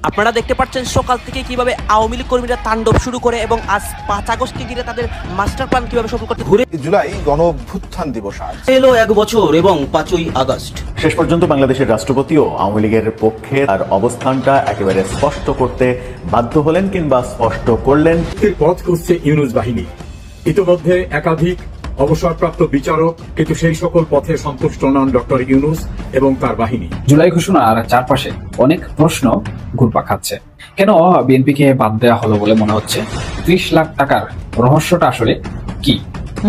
আপনারা দেখতে পাচ্ছেন সকাল থেকে কিভাবে আওয়ামী লীগ কর্মীরা তাণ্ডব শুরু করে এবং আজ 5 আগস্টকে ঘিরে তাদের মাস্টার প্ল্যান কিভাবে সফল করতে ঘুরে জুলাই গণঅভ্যুত্থান দিবস আজ এলো 1 বছর এবং 5ই আগস্ট শেষ পর্যন্ত বাংলাদেশের রাষ্ট্রপতিও আওয়ামী লীগের পক্ষে তার অবস্থানটা একেবারে স্পষ্ট করতে বাধ্য হলেন কিংবা স্পষ্ট করলেন। পথ খুঁজছে ইউনূস বাহিনী। ইতিমধ্যে একাধিক অবসরপ্রাপ্ত বিচারক কিন্তু সেই সকল পথে সন্তুষ্ট নন ডক্টর ইউনূস এবং তার বাহিনী। জুলাই ঘোষণার চারপাশে অনেক প্রশ্ন ঘুরপাক খাচ্ছে। কেন বিএনপিকে বাদ দেওয়া হলো বলে মনে হচ্ছে? 30 লাখ টাকার রহস্যটা আসলে কি?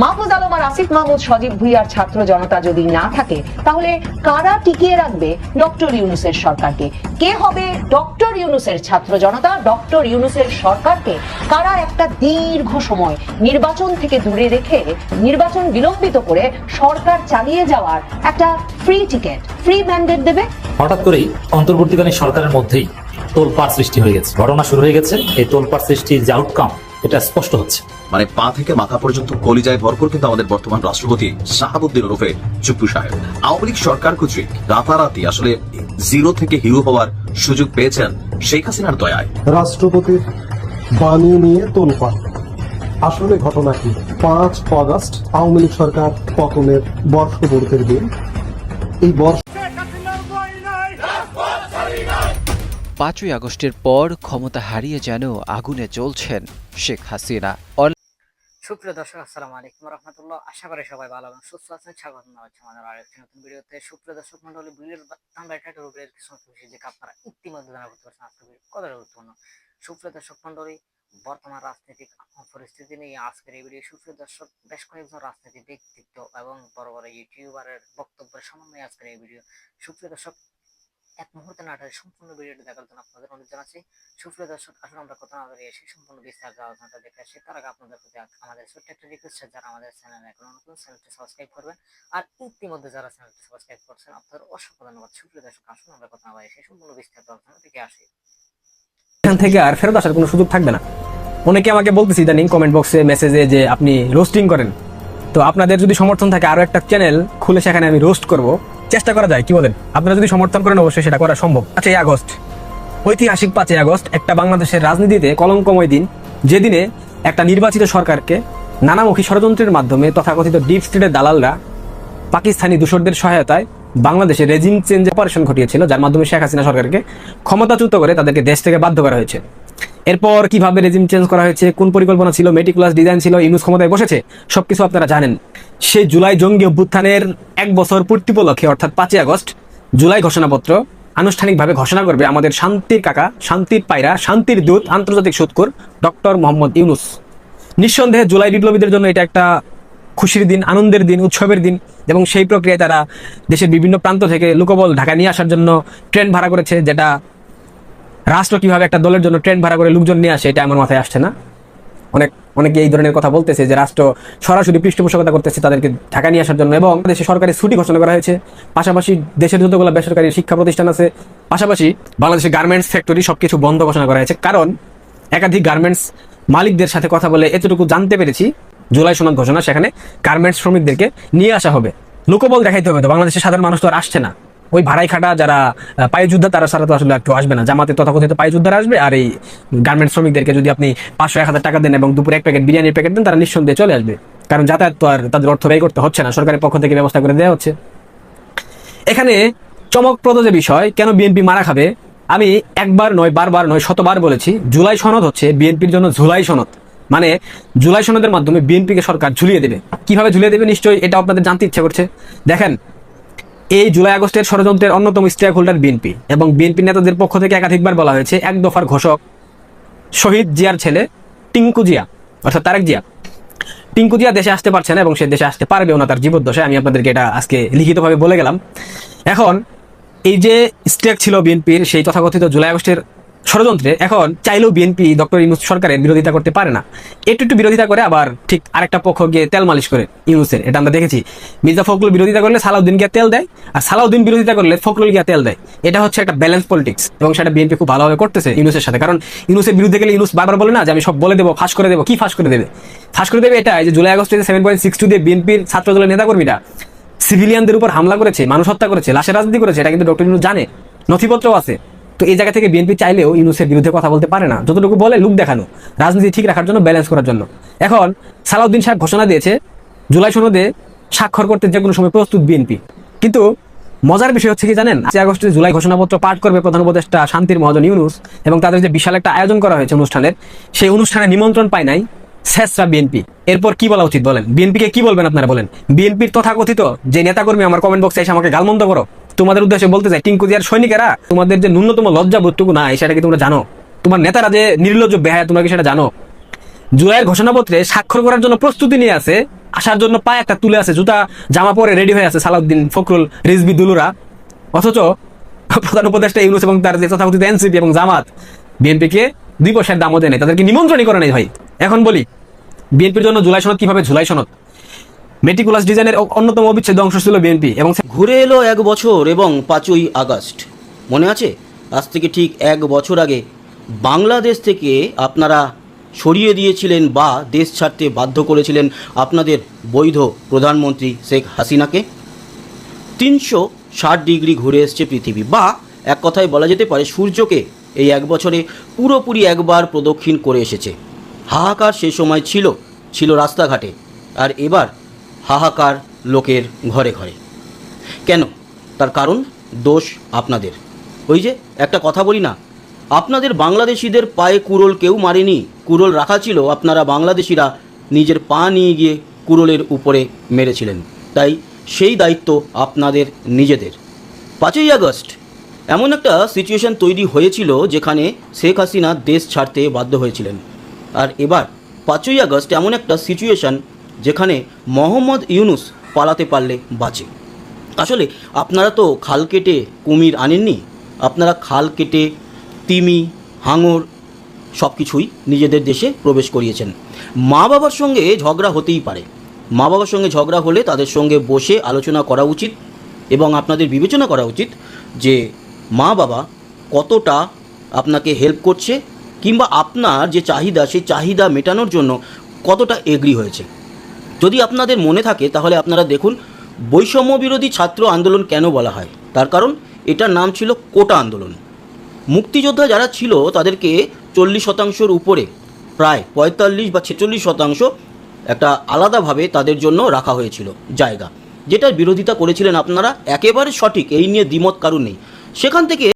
মাহফুজ আলম আর আসিফ মাহমুদ, সজীব ভুঁইয়ার ছাত্র জনতা যদি না থাকে তাহলে কারা টিকিয়ে রাখবে ডক্টর ইউনূসের সরকারকে? কে হবে ডক্টর ইউনূসের ছাত্র জনতা? ডক্টর ইউনূসের সরকারকে কারা একটা দীর্ঘ সময় নির্বাচন থেকে দূরে রেখে নির্বাচন বিলম্বিত করে সরকার চালিয়ে যাওয়ার একটা ফ্রি টিকেট, ফ্রি ম্যান্ডেট দেবে? হঠাৎ করেই অন্তর্বর্তীকালীন সরকারের মধ্যেই তোলপাড় সৃষ্টি হয়ে গেছে, ঘটনা শুরু হয়ে গেছে। এই তোলপাড় সৃষ্টির যে আউটকাম এটা স্পষ্ট হচ্ছে। মানে পা থেকে মাথা পর্যন্ত কলিজায় ভরপুর কিন্তু আমাদের বর্তমান রাষ্ট্রপতি শাহাবুদ্দিন ওরফে চুপ্পু সাহেব। আওয়ামী লীগ সরকার কর্তৃক রাতারাতি আসলে জিরো থেকে হিরো হওয়ার সুযোগ পেয়েছেন শেখ হাসিনার দয়ায়। রাষ্ট্রপতির বাণী নিয়ে তোলপাড়। আসলে ঘটনা কি? 5 আগস্ট আওয়ামী লীগ সরকার পতনের বর্ষপূর্তির দিন। এই 5ই আগস্টের পর ক্ষমতা হারিয়ে যেন আগুনে জ্বলছেন শেখ হাসিনা। সুপ্রিয় দর্শক, আসসালামু আলাইকুম রহমতুল্লাহ। আশা করি সবাই ভালো এবং সুস্থ আছেন। স্বাগত জানাচ্ছি আমাদের আরেকটি নতুন ভিডিওতে। সুপ্রিয় দর্শক মন্ডলী, ভিডিওর আমরা টাইটেল উপরে কিছু খুশি যে আপনারা ইতিমধ্যে জানা করতে পারছেন আজকের ভিডিও কতটা গুরুত্বপূর্ণ। সুপ্রিয় দর্শক মন্ডলী, বর্তমান রাজনৈতিক পরিস্থিতি নিয়ে আজকের এই ভিডিও। সুপ্রিয় দর্শক, বেশ কয়েকজন রাজনৈতিক ব্যক্তিত্ব এবং বড় বড় ইউটিউবারের বক্তব্যের সমন্বয়ে আজকের এই ভিডিও। সুপ্রিয় দর্শক, এক মুহূর্তে না টানে সম্পূর্ণ ভিডিওটি দেখার জন্য আপনাদের অনুরোধ জানাচ্ছি। সুপ্রিয় দর্শক, আসলে আমরা কথা না বলে এসে সম্পূর্ণ বিস্তারিত আলোচনাটা দেখে আসি। তার আগে আপনাদের প্রতি আমাদের ছোট্ট একটা রিকোয়েস্ট, যারা আমাদের চ্যানেলে এখন নতুন, চ্যানেলটি সাবস্ক্রাইব করবেন। আর ইতিমধ্যে যারা চ্যানেলটি সাবস্ক্রাইব করছেন, আপনাদের অসংখ্য ধন্যবাদ। সুপ্রিয় দর্শক, আসলে আমরা কথা না বলে এসে সম্পূর্ণ বিস্তারিত আলোচনা দেখে আসি। এখান থেকে আর ফেরত আসার কোনো সুযোগ থাকবে না। অনেকে আমাকে বলতেছি ইদানিং কমেন্ট বক্সে, মেসেজে যে আপনি রোস্টিং করেন। তো আপনাদের যদি সমর্থন থাকে আরো একটা চ্যানেল খুলে সেখানে আমি রোস্ট করব, চেষ্টা করা যায়, কি বলেন? আপনারা যদি সমর্থন করেন অবশ্যই সেটা করা সম্ভব। 5ই আগস্ট, ঐতিহাসিক 5ই আগস্ট একটা বাংলাদেশের রাজনীতিতে কলঙ্কময় দিন, যেদিনে একটা নির্বাচিত সরকারকে নানামুখী ষড়যন্ত্রের মাধ্যমে তথাকথিত ডিপ স্টেটের দালালরা পাকিস্তানি দূষরদের সহায়তায় বাংলাদেশে রেজিম চেঞ্জ অপারেশন ঘটিয়েছিল, যার মাধ্যমে শেখ হাসিনা সরকারকে ক্ষমতাচ্যুত করে তাদেরকে দেশ থেকে বাধ্য করা হয়েছে। এরপর কিভাবে রেজিম চেঞ্জ করা হয়েছে, কোন পরিকল্পনা ছিল, মেটিকুলাস ডিজাইন ছিল, ইউনূস ক্ষমতায় বসেছে, সবকিছু আপনারা জানেন। সেই জুলাই জঙ্গি অভ্যুত্থানের 1 বছর পূর্তি উপলক্ষে অর্থাৎ 5ই আগস্ট জুলাই ঘোষণাপত্র আনুষ্ঠানিকভাবে ঘোষণা করবে আমাদের শান্তির কাকা, শান্তির পায়রা, শান্তির দূত, আন্তর্জাতিক সুৎখোর ডক্টর মোহাম্মদ ইউনূস। নিঃসন্দেহে জুলাই বিপ্লবীদের জন্য এটা একটা খুশির দিন, আনন্দের দিন, উৎসবের দিন। এবং সেই প্রক্রিয়ায় তারা দেশের বিভিন্ন প্রান্ত থেকে লোকবল ঢাকা নিয়ে আসার জন্য ট্রেন ভাড়া করেছে, যেটা রাষ্ট্র কিভাবে একটা দলের জন্য ট্রেন ভাড়া করে লোকজন নিয়ে আসে এটা আমার মাথায় আসছে না। অনেকে এই ধরনের কথা বলতেছে যে রাষ্ট্র সরাসরি পৃষ্ঠপোষকতা করতেছে তাদেরকে ঢাকা নিয়ে আসার জন্য। এবং দেশে সরকারি ছুটি ঘোষণা করা হয়েছে, পাশাপাশি দেশের যতগুলো বেসরকারি শিক্ষা প্রতিষ্ঠান আছে, পাশাপাশি বাংলাদেশের গার্মেন্টস ফ্যাক্টরি সবকিছু বন্ধ ঘোষণা করা হয়েছে। কারণ একাধিক গার্মেন্টস মালিকদের সাথে কথা বলে এতটুকু জানতে পেরেছি, জুলাই সনদ ঘোষণা, সেখানে গার্মেন্টস শ্রমিকদেরকে নিয়ে আসা হবে। লোকবল দেখাইতে হবে। তো বাংলাদেশের সাধারণ মানুষ তো আর আসছে না। ওই ভাড়াই খাটা যারা পায়ে যোদ্ধা তারা সারা তো আসলে একটু আসবে না। জামাতে তথাকথিত পায়ে যোদ্ধারা আসবে, আর এই গার্মেন্টস শ্রমিকদেরকে যদি আপনি 500-1000 টাকা দেন এবং দুপুরে 1 প্যাকেট বিরিয়ানির প্যাকেট দেন, তারা নিঃসন্দেহে চলে আসবে। কারণ যাতায়াত তো আর তাদের অর্থ ব্যয় করতে হচ্ছে না, সরকারের পক্ষ থেকে ব্যবস্থা করে দেওয়া হচ্ছে। এখানে চমকপ্রদ যে বিষয়, কেন বিএনপি মারা খাবে, আমি একবার নয়, বারবার নয়, শতবার বলেছি, জুলাই সনদ হচ্ছে বিএনপির জন্য ঝুলাই সনদ। মানে জুলাই সনদের মাধ্যমে বিএনপিকে সরকার ঝুলিয়ে দেবে। কিভাবে ঝুলিয়ে দেবে নিশ্চয়ই এটা আপনাদের জানতে ইচ্ছা করছে। দেখেন, এই জুলাই আগস্টের ষড়যন্ত্রের অন্যতম স্টেক হোল্ডার বিএনপি, এবং বিএনপি নেতাদের পক্ষ থেকে একাধিকবার বলা হয়েছে, 1 দফার ঘোষক শহীদ জিয়ার ছেলে টিঙ্কু জিয়া অর্থাৎ তারেক জিয়া। টিঙ্কু জিয়া দেশে আসতে পারছে না এবং সে দেশে আসতে পারবেও না তার জীবদ্দশায়। আমি আপনাদেরকে এটা আজকে লিখিতভাবে বলে গেলাম। এখন এই যে স্টেক ছিল বিএনপির সেই তথাকথিত জুলাই আগস্টের ষড়যন্ত্রে, এখন চাইলেও বিএনপি ডক্টর ইউনূস সরকারের বিরোধিতা করতে পারে না। একটু বিরোধিতা করে, আবার ঠিক আরেকটা পক্ষ গিয়ে তেল মালিশ করে ইউনূসের। এটা আমরা দেখেছি। মির্জা ফখরুল বিরোধিতা করলে সালাউদ্দিন গিয়ে তেল দেয়, আর সালাউদ্দিন বিরোধিতা করলে ফখরুল গিয়ে তেল দেয়। এটা হচ্ছে একটা ব্যালেন্স পলিটিক্স, এবং সেটা বিএনপি খুব ভালোভাবে করতেছে ইউনূসের সাথে। কারণ ইউনূসের বিরুদ্ধে গেলে ইউনূস বারবার বলে না যে আমি সব বলে দেবো, ফাঁস করে দেবো। কি ফাঁস করে দেবে? ফাঁস করে দেবে এটা যে জুলাই আগস্টে 7.62 দিয়ে বিএনপির ছাত্র দলের নেতাকর্মীরা সিভিলিয়ানদের উপর হামলা করেছে, মানুষ হত্যা করেছে, লাশের রাজনীতি করেছে, এটা কিন্তু ডক্টর ইউনূস জানে, নথিপত্র আছে। তো এই জায়গা থেকে বিএনপি চাইলেও ইউনূসের বিরুদ্ধে কথা বলতে পারে না, যতটুকু বলে লুক দেখানো, রাজনীতি ঠিক রাখার জন্য, ব্যালেন্স করার জন্য। এখন সালাউদ্দিন সাহেব ঘোষণা দিয়েছে জুলাই সনদে স্বাক্ষর করতে যে কোনো সময় প্রস্তুত বিএনপি। কিন্তু মজার বিষয় হচ্ছে কি জানেন, 5 আগস্টে জুলাই ঘোষণাপত্র পাঠ করবে প্রধান উপদেষ্টা শান্তির মহাজন ইউনূস, এবং তাদের যে বিশাল একটা আয়োজন করা হয়েছে অনুষ্ঠানের, সেই অনুষ্ঠানে নিমন্ত্রণ পায় নাই শেষরা বিএনপি। এরপর কি বলা উচিত বলেন? বিএনপিকে কি বলবেন আপনারা বলেন? বিএনপির তথাকথিত যে নেতাকর্মী আমার কমেন্ট বক্সে এসে আমাকে গালমন্দ করো, তোমাদের উদ্দেশ্যে বলতে চাই, টিঙ্কু জিয়ার সৈনিকেরা, তোমাদের যে ন্যূনতম লজ্জাবোধটুকু নাই সেটা কি তোমরা জানো? তোমার নেতারা যে নির্লজ্জ বেহায়া, তোমরা কি সেটা জানো? জুলাইয়ের ঘোষণাপত্রে স্বাক্ষর করার জন্য প্রস্তুতি নিয়ে আছে, আসার জন্য পায়ে একটা তুলে আছে, জুতা জামা পরে রেডি হয়ে আছে সালাউদ্দিন, ফখরুল, রিজভী, দুলুরা। অথচ প্রধান উপদেষ্টা ইউনূস এবং তার যে তথাকথিত এনসিপি এবং জামাত বিএনপিকে 2 পয়সার দামও দেয় নাই, তাদেরকে নিমন্ত্রণই করে নাই ভাই। এখন বলি বিএনপির জন্য জুলাই সনদ কিভাবে? জুলাই সনদ মেটিকুলাস ডিজাইনের অন্যতম অবিচ্ছেদ্য অংশ ছিল বিএনপি। এবং ঘুরে এলো 1 বছর এবং 5ই আগস্ট। মনে আছে, আজ থেকে ঠিক 1 বছর আগে বাংলাদেশ থেকে আপনারা সরিয়ে দিয়েছিলেন বা দেশ ছাড়তে বাধ্য করেছিলেন আপনাদের বৈধ প্রধানমন্ত্রী শেখ হাসিনাকে। 360 ডিগ্রি ঘুরে এসছে পৃথিবী, বা এক কথায় বলা যেতে পারে সূর্যকে এই 1 বছরে পুরোপুরি একবার প্রদক্ষিণ করে এসেছে। হাহাকার সে সময় ছিল রাস্তাঘাটে, আর এবার হাহাকার লোকের ঘরে ঘরে। কেন? তার কারণ দোষ আপনাদের। ওই যে একটা কথা বলি না, আপনাদের বাংলাদেশিদের পায়ে কুড়োল কেউ মারেনি, কুড়োল রাখা ছিল, আপনারা বাংলাদেশিরা নিজের পা নিয়ে গিয়ে কুড়োলের উপরে মেরেছিলেন। তাই সেই দায়িত্ব আপনাদের নিজেদের। 5ই আগস্ট এমন একটা সিচুয়েশন তৈরি হয়েছিল যেখানে শেখ হাসিনা দেশ ছাড়তে বাধ্য হয়েছিলেন, আর এবার 5ই আগস্ট এমন একটা সিচুয়েশন যেখানে মোহাম্মদ ইউনূস পালাতে পারলে বাঁচে। আসলে আপনারা তো খাল কেটে কুমির আনেননি, আপনারা খাল কেটে তিমি, হাঙর সব কিছুই নিজেদের দেশে প্রবেশ করিয়েছেন। মা বাবার সঙ্গে ঝগড়া হতেই পারে, মা বাবার সঙ্গে ঝগড়া হলে তাদের সঙ্গে বসে আলোচনা করা উচিত, এবং আপনাদের বিবেচনা করা উচিত যে মা বাবা কতটা আপনাকে হেল্প করছে, কিংবা আপনার যে চাহিদা সেই চাহিদা মেটানোর জন্য কতটা এগ্রি হয়েছে। যদি আপনাদের মনে থাকে তাহলে আপনারা দেখুন বৈষম্য বিরোধী ছাত্র আন্দোলন কেন বলা হয়, তার কারণ এটার নাম ছিল কোটা আন্দোলন। মুক্তিযোদ্ধা যারা ছিল তাদেরকে 40% উপরে, প্রায় 45 বা 46% একটা আলাদাভাবে তাদের জন্য রাখা হয়েছিল জায়গা, যেটার বিরোধিতা করেছিলেন আপনারা। একেবারে সঠিক, এই নিয়ে দ্বিমত কারণ নেই। সেখান থেকে